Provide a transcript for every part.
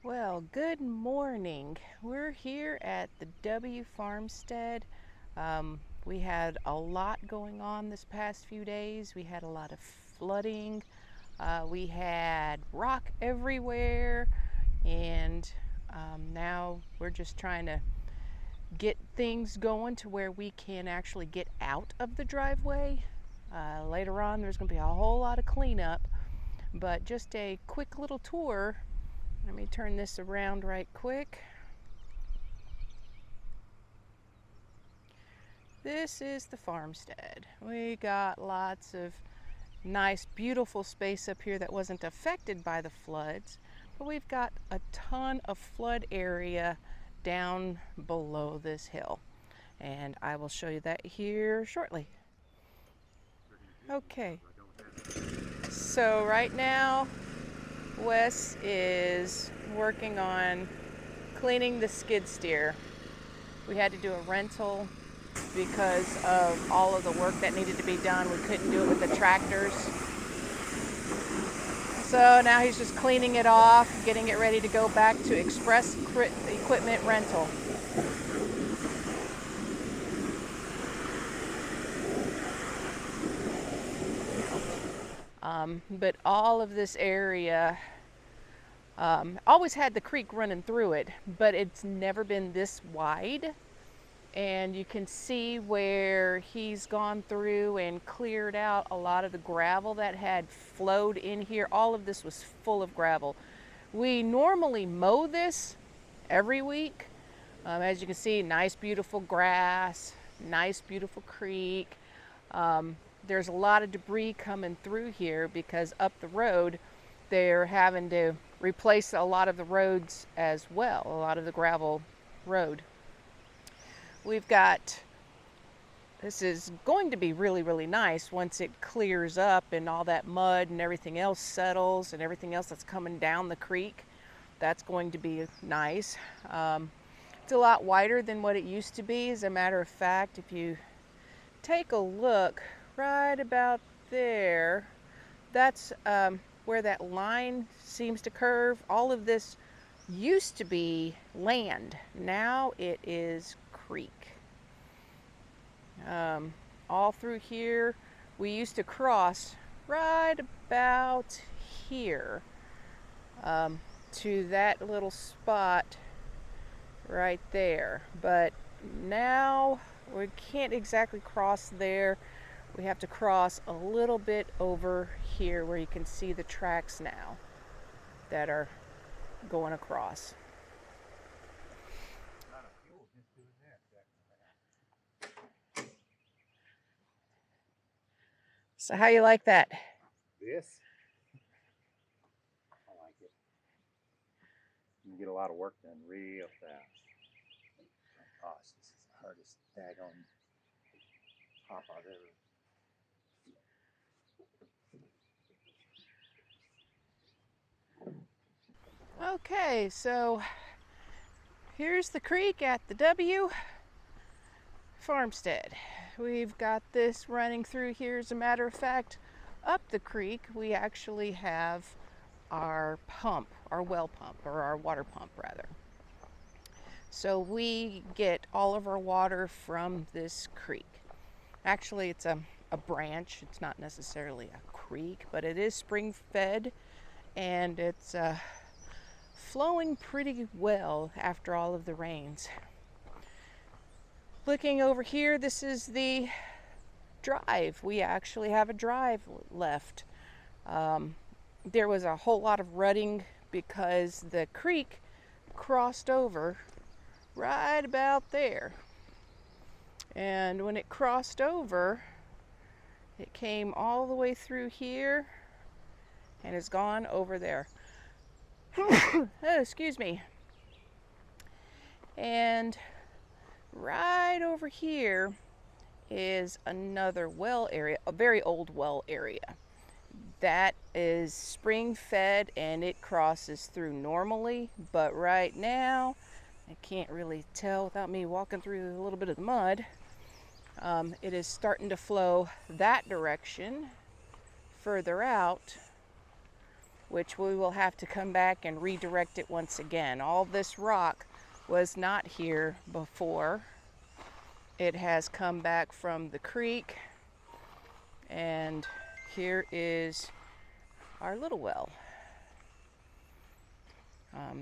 Well, good morning. We're here at the W Farmstead. We had a lot going on this past few days. We had a lot of flooding. We had rock everywhere, and now we're just trying to get things going to where we can actually get out of the driveway. Later on, there's going to be a whole lot of cleanup, but just a quick little tour. Let me turn this around right quick. This is the farmstead. We got lots of nice, beautiful space up here that wasn't affected by the floods, but we've got a ton of flood area down below this hill, and I will show you that here shortly. Okay, so right now Wes is working on cleaning the skid steer. We had to do a rental because of all of the work that needed to be done. We couldn't do it with the tractors. So now he's just cleaning it off, getting it ready to go back to express equipment rental. But all of this area always had the creek running through it, but it's never been this wide. And you can see where he's gone through and cleared out a lot of the gravel that had flowed in here. All of this was full of gravel. We normally mow this every week. As you can see, nice beautiful grass, nice beautiful creek. There's a lot of debris coming through here because up the road they're having to replace a lot of the roads as well, a lot of the gravel road. We've got, this is going to be really, really nice once it clears up and all that mud and everything else settles and everything else that's coming down the creek. That's going to be nice. It's a lot wider than what it used to be. As a matter of fact, if you take a look right about there, that's where that line seems to curve. All of this used to be land. Now it is creek. All through here, we used to cross right about here to that little spot right there. But now we can't exactly cross there. We have to cross a little bit over here where you can see the tracks now that are going across. So how you like that? This, I like it. You can get a lot of work done real fast. Gosh, this is the hardest daggone top I've ever. Okay, so here's the creek at the W Farmstead. We've got this running through here. As a matter of fact, up the creek we actually have our pump, our well pump, or our water pump rather. So we get all of our water from this creek. Actually, it's a branch. It's not necessarily a creek, but it is spring fed, and it's flowing pretty well after all of the rains. Looking over here, this is the drive. We actually have a drive left. There was a whole lot of rutting because the creek crossed over right about there. And when it crossed over, it came all the way through here and is gone over there. Oh, excuse me. And right over here is another well area, a very old well area. That is spring fed and it crosses through normally, but right now, I can't really tell without me walking through a little bit of the mud. It is starting to flow that direction further out, which we will have to come back and redirect it once again. All this rock was not here before. It has come back from the creek, and here is our little well.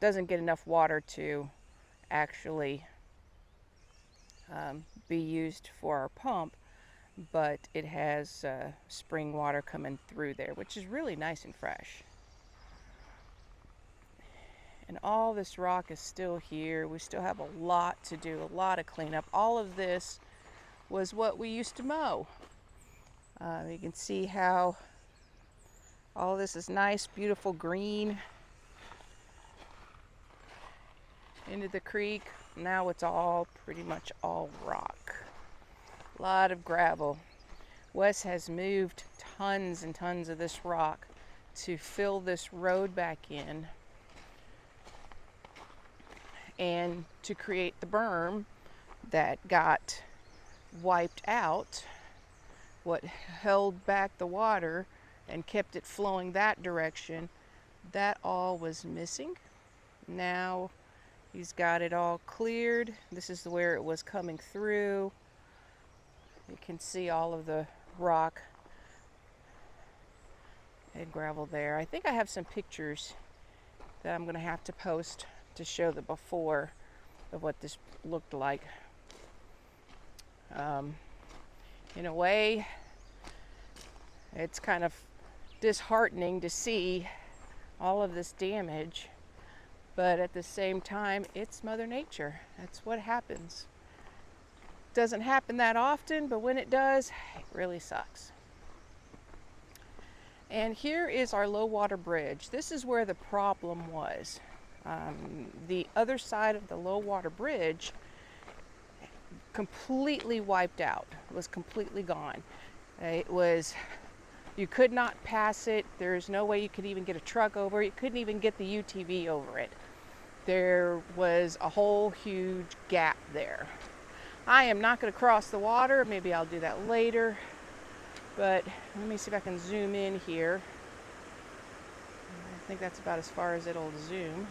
Doesn't get enough water to actually be used for our pump, but it has spring water coming through there, which is really nice and fresh. And all this rock is still here. We still have a lot to do, a lot of cleanup. All of this was what we used to mow. You can see how all of this is nice, beautiful green into the creek. Now it's all pretty much all rock. A lot of gravel. Wes has moved tons and tons of this rock to fill this road back in and to create the berm that got wiped out. What held back the water and kept it flowing that direction, that all was missing. Now he's got it all cleared. This is where it was coming through. You can see all of the rock and gravel there. I think I have some pictures that I'm going to have to post to show the before of what this looked like. In a way, it's kind of disheartening to see all of this damage, but at the same time, it's Mother Nature. That's what happens. Doesn't happen that often, but when it does, it really sucks. And here is our low water bridge. This is where the problem was. The other side of the low water bridge completely wiped out. It was completely gone. You could not pass it. There's no way you could even get a truck over it. You couldn't even get the UTV over it. There was a whole huge gap there. I am not going to cross the water. Maybe I'll do that later. But let me see if I can zoom in here. I think that's about as far as it'll zoom.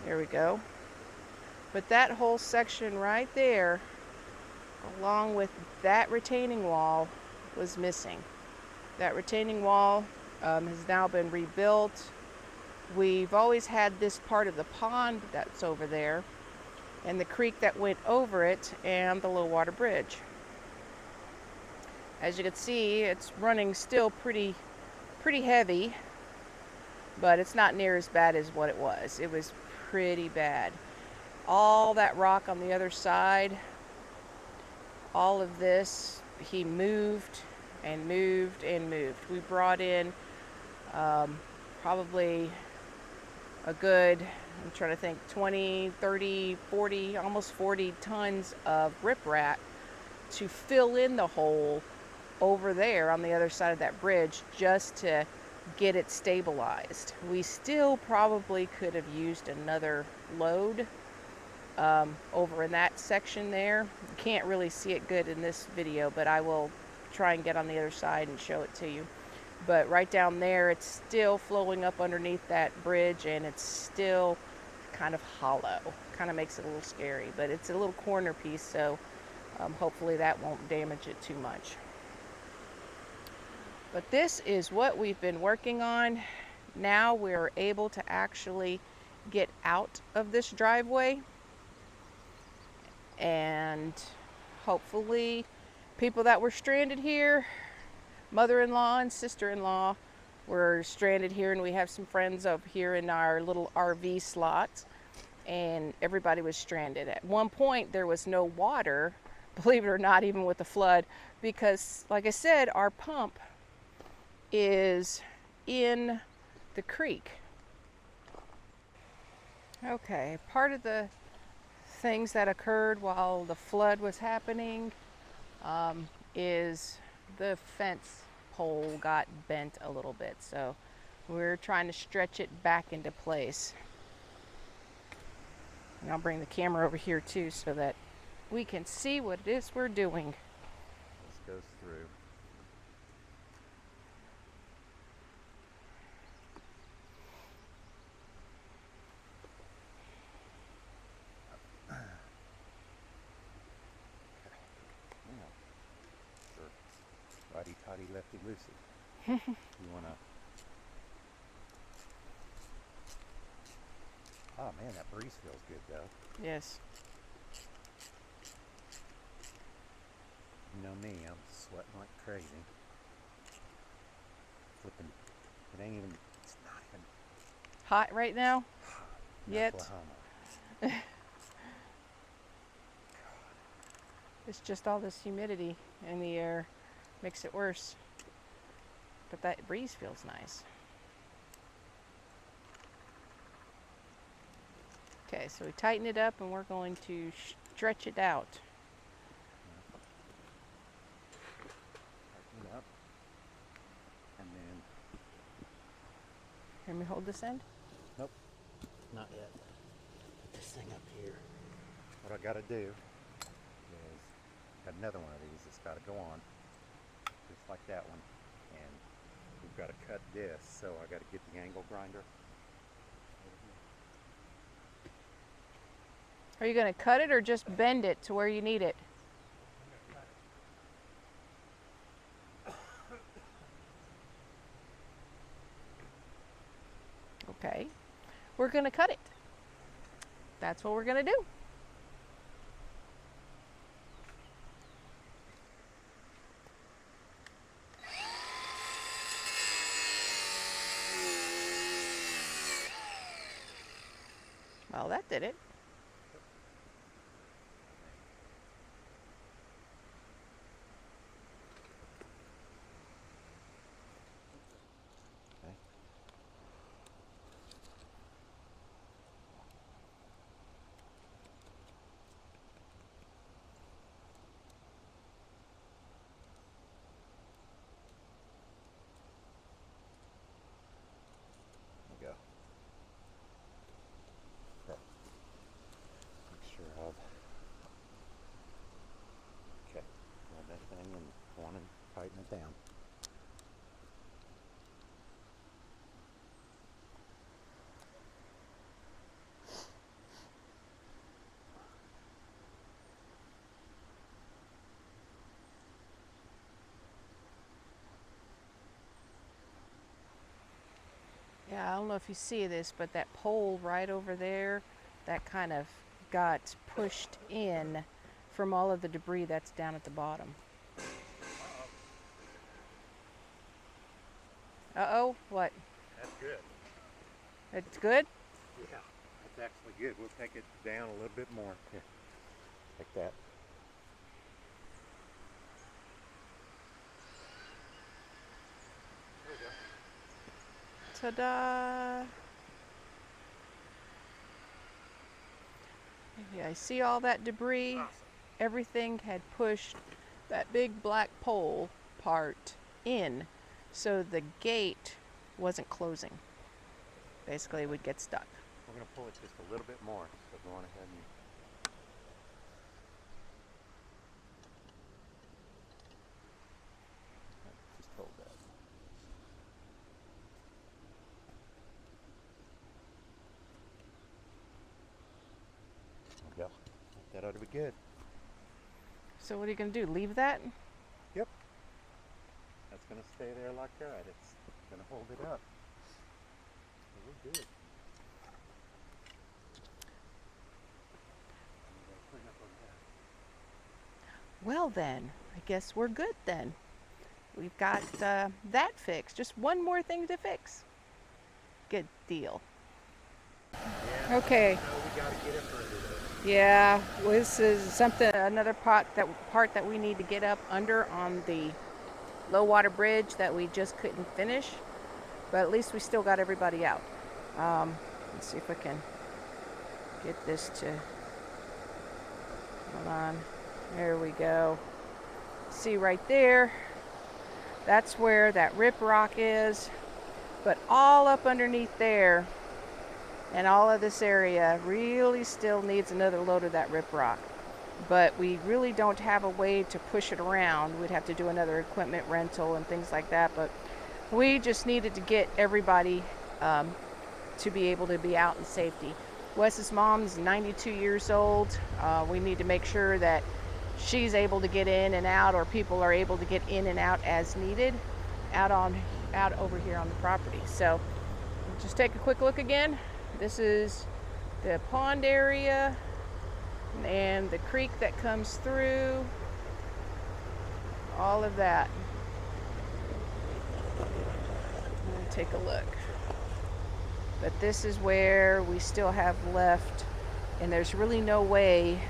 There we go. But that whole section right there, along with that retaining wall, was missing. That retaining wall has now been rebuilt. We've always had this part of the pond that's over there, and the creek that went over it, and the low water bridge. As you can see, it's running still pretty heavy, but it's not near as bad as what it was. It was pretty bad. All that rock on the other side, all of this, he moved and moved and moved. We brought in probably a good, I'm trying to think, 20, 30, 40, almost 40 tons of riprap to fill in the hole over there on the other side of that bridge, just to get it stabilized. We still probably could have used another load over in that section there. You can't really see it good in this video, but I will try and get on the other side and show it to you. But right down there, it's still flowing up underneath that bridge, and it's still kind of hollow. Kind of makes it a little scary, but it's a little corner piece, so hopefully that won't damage it too much. But this is what we've been working on. Now we're able to actually get out of this driveway, and hopefully people that were stranded here, mother-in-law and sister-in-law, were stranded here, and we have some friends up here in our little RV slots, and everybody was stranded. At one point there was no water, believe it or not, even with the flood, because like I said, our pump is in the creek. Okay, part of the things that occurred while the flood was happening is the fence pole got bent a little bit, so we're trying to stretch it back into place. And I'll bring the camera over here too so that we can see what it is we're doing. This goes through. righty, lefty, loosey. You wanna? Oh man, that breeze feels good though. Yes. You know me, I'm sweating like crazy. Flipping. It ain't even. It's not even Hot right now? hot in Yet. Oklahoma. It's just all this humidity in the air makes it worse. But that breeze feels nice. Okay, so we tighten it up and we're going to stretch it out. Tighten it up. And then. Can we hold this end? Nope. Not yet. Put this thing up here. What I gotta do is got another one of these that's gotta go on. Just like that one. And we've gotta cut this, so I gotta get the angle grinder. Are you going to cut it or just bend it to where you need it? Okay. We're going to cut it. That's what we're going to do. Well, that did it. Go. Okay. Make sure I've grab that thing and go on and tighten it down. Yeah, I don't know if you see this, but that pole right over there, that kind of got pushed in from all of the debris that's down at the bottom. Uh-oh, what? That's good. It's good? Yeah, that's actually good. We'll take it down a little bit more. Here, like that. There we go. Ta-da! Yeah, I see all that debris. Awesome. Everything had pushed that big black pole part in, so the gate wasn't closing. Basically, it would get stuck. We're going to pull it just a little bit more. So go on ahead and just hold that. There we go. That ought to be good. So what are you going to do? Leave that? Yep. That's going to stay there like that. It's going to hold it up. We're good. Well then, I guess we're good then. We've got that fixed. Just one more thing to fix. Good deal. Yeah, Okay. we got to get it further. Yeah, this is another part that we need to get up under on the low water bridge that we just couldn't finish. But at least we still got everybody out. Let's see if I can get this to, hold on, there we go. See right there, that's where that rip rock is, but all up underneath there and all of this area really still needs another load of that rip rock. But we really don't have a way to push it around. We'd have to do another equipment rental and things like that, but we just needed to get everybody to be able to be out in safety. Wes's mom's 92 years old. We need to make sure that she's able to get in and out, or people are able to get in and out as needed out over here on the property. So just take a quick look again. This is the pond area and the creek that comes through, all of that. Let me take a look. But this is where we still have left, and there's really no way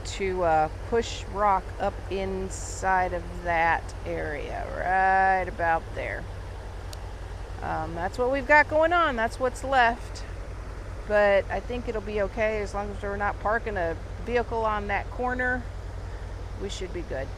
to push rock up inside of that area, right about there. That's what we've got going on. That's what's left. But I think it'll be okay as long as we're not parking a vehicle on that corner. We should be good.